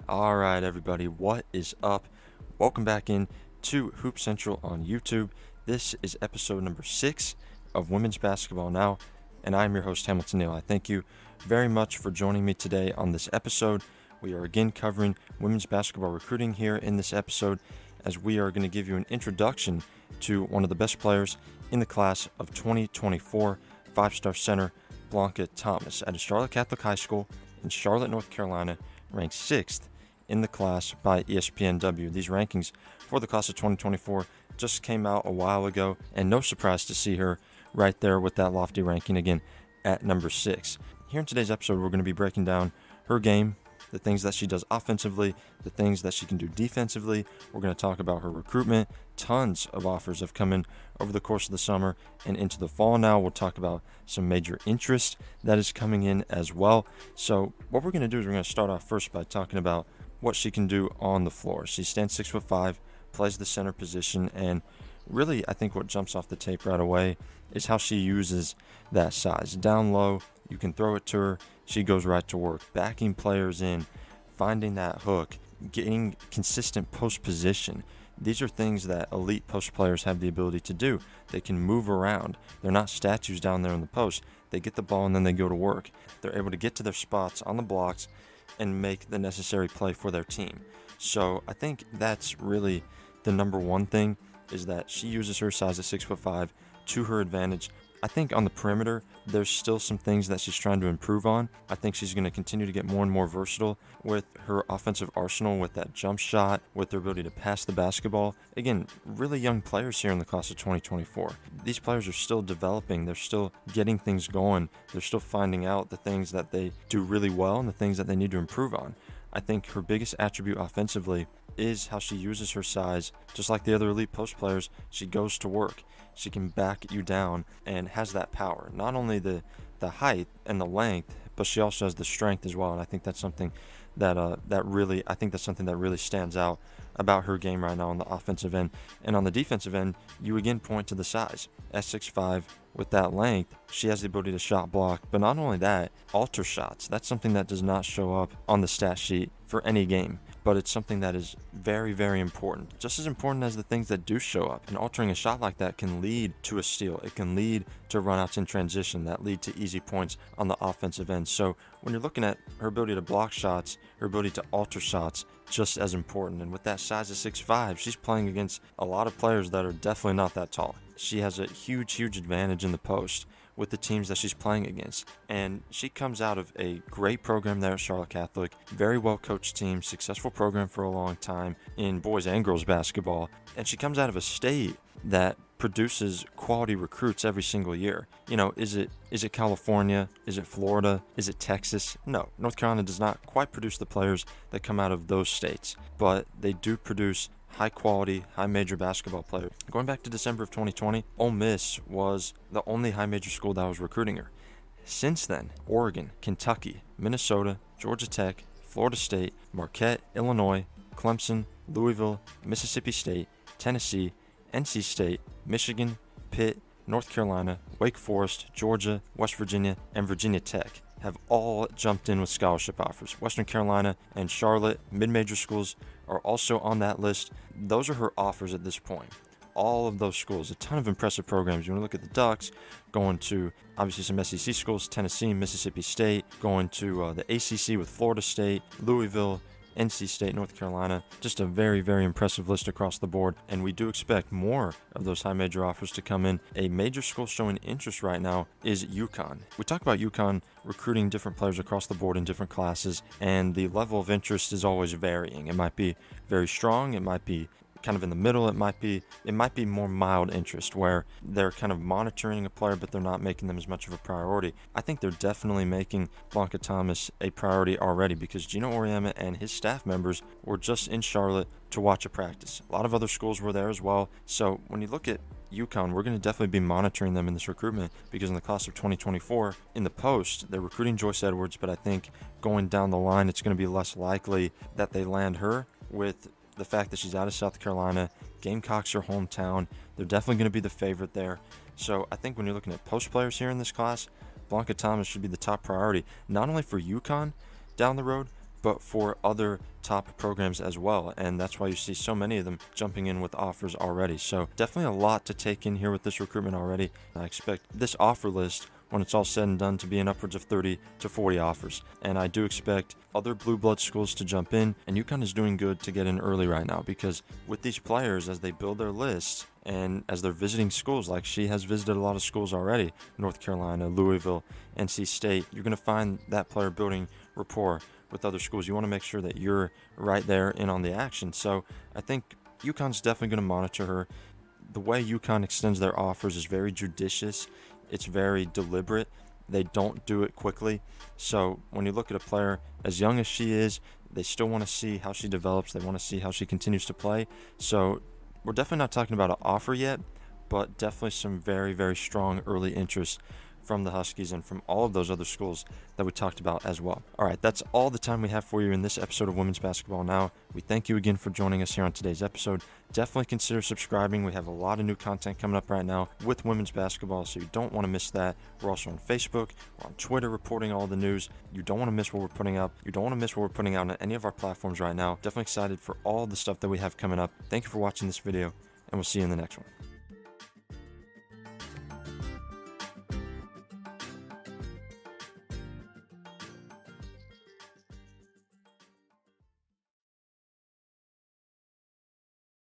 All right, everybody, what is up? Welcome back in to Hoop Central on YouTube. This is episode number 6 of Women's Basketball Now, and I'm your host, Hamilton Neal. I thank you very much for joining me today on this episode. We are again covering women's basketball recruiting here in this episode, as we are going to give you an introduction to one of the best players in the class of 2024, five-star center Blanca Thomas at Charlotte Catholic High School in Charlotte, North Carolina, ranked 6th in the class by espnW. These rankings for the class of 2024 just came out a while ago, and no surprise to see her right there with that lofty ranking again at number 6. Here in today's episode, we're going to be breaking down her game, the things that she does offensively, the things that she can do defensively. We're going to talk about her recruitment. Tons of offers have come in over the course of the summer and into the fall now. We'll talk about some major interest that is coming in as well. So what we're going to do is we're going to start off first by talking about what she can do on the floor. She stands 6'5", plays the center position, and really I think what jumps off the tape right away is how she uses that size. Down low, you can throw it to her. She goes right to work, backing players in, finding that hook, getting consistent post position. These are things that elite post players have the ability to do. They can move around. They're not statues down there in the post. They get the ball and then they go to work. They're able to get to their spots on the blocks and make the necessary play for their team. So I think that's really the number one thing, is that she uses her size at 6'5" to her advantage. I think on the perimeter, there's still some things that she's trying to improve on. I think she's going to continue to get more and more versatile with her offensive arsenal, with that jump shot, with her ability to pass the basketball. Again, really young players here in the class of 2024. These players are still developing. They're still getting things going. They're still finding out the things that they do really well and the things that they need to improve on. I think her biggest attribute offensively is how she uses her size. Just like the other elite post players, she goes to work. She can back you down and has that power. Not only the height and the length, but she also has the strength as well. And I think that's something that really stands out about her game right now on the offensive end. And on the defensive end, you again point to the size. At 6'5", with that length, she has the ability to shot block. But not only that, alter shots. That's something that does not show up on the stat sheet for any game, but it's something that is very, very important. Just as important as the things that do show up. And altering a shot like that can lead to a steal. It can lead to runouts in transition that lead to easy points on the offensive end. So when you're looking at her ability to block shots, her ability to alter shots, just as important. And with that size of 6'5", she's playing against a lot of players that are definitely not that tall. She has a huge advantage in the post with the teams that she's playing against. And she comes out of a great program there at Charlotte Catholic, very well coached team, successful program for a long time in boys and girls basketball. And she comes out of a state that produces quality recruits every single year. You know, is it California? Is it Florida? Is it Texas? No, North Carolina does not quite produce the players that come out of those states, but they do produce high quality, high major basketball players. Going back to December of 2020, Ole Miss was the only high major school that was recruiting her. Since then, Oregon, Kentucky, Minnesota, Georgia Tech, Florida State, Marquette, Illinois, Clemson, Louisville, Mississippi State, Tennessee, NC State, Michigan, Pitt, North Carolina, Wake Forest, Georgia, West Virginia, and Virginia Tech have all jumped in with scholarship offers. Western Carolina and Charlotte, mid-major schools, are also on that list. Those are her offers at this point. All of those schools, a ton of impressive programs. You want to look at the Ducks, going to obviously some SEC schools, Tennessee, Mississippi State, going to the ACC with Florida State, Louisville, NC State, North Carolina. Just a very, very impressive list across the board, and we do expect more of those high major offers to come in. A major school showing interest right now is UConn. We talk about UConn recruiting different players across the board in different classes, and the level of interest is always varying. It might be very strong, it might be kind of in the middle, it might be more mild interest where they're kind of monitoring a player but they're not making them as much of a priority. I think they're definitely making Blanca Thomas a priority already, because Gino Auriemma and his staff members were just in Charlotte to watch a practice. A lot of other schools were there as well. So when you look at UConn, we're going to definitely be monitoring them in this recruitment, because in the class of 2024, in the post, they're recruiting Joyce Edwards, but I think going down the line, it's going to be less likely that they land her, with the fact that she's out of South Carolina. Gamecocks are hometown. They're definitely going to be the favorite there. So I think when you're looking at post players here in this class, Blanca Thomas should be the top priority, not only for UConn down the road, but for other top programs as well, and that's why you see so many of them jumping in with offers already. So definitely a lot to take in here with this recruitment already. I expect this offer list, when it's all said and done, to be in upwards of 30 to 40 offers. And I do expect other blue blood schools to jump in, and UConn is doing good to get in early right now, because with these players, as they build their lists and as they're visiting schools, like she has visited a lot of schools already, North Carolina, Louisville, NC State, you're going to find that player building rapport with other schools. You want to make sure that you're right there in on the action. So I think UConn's definitely going to monitor her. The way UConn extends their offers is very judicious. It's very deliberate. They don't do it quickly. So when you look at a player as young as she is, they still want to see how she develops. They want to see how she continues to play. So we're definitely not talking about an offer yet, but definitely some very, very strong early interest from the Huskies and from all of those other schools that we talked about as well. All right, that's all the time we have for you in this episode of Women's Basketball Now. We thank you again for joining us here on today's episode. Definitely consider subscribing. We have a lot of new content coming up right now with women's basketball, so you don't want to miss that. We're also on Facebook, we're on Twitter reporting all the news. You don't want to miss what we're putting up. You don't want to miss what we're putting out on any of our platforms right now. Definitely excited for all the stuff that we have coming up. Thank you for watching this video, and we'll see you in the next one.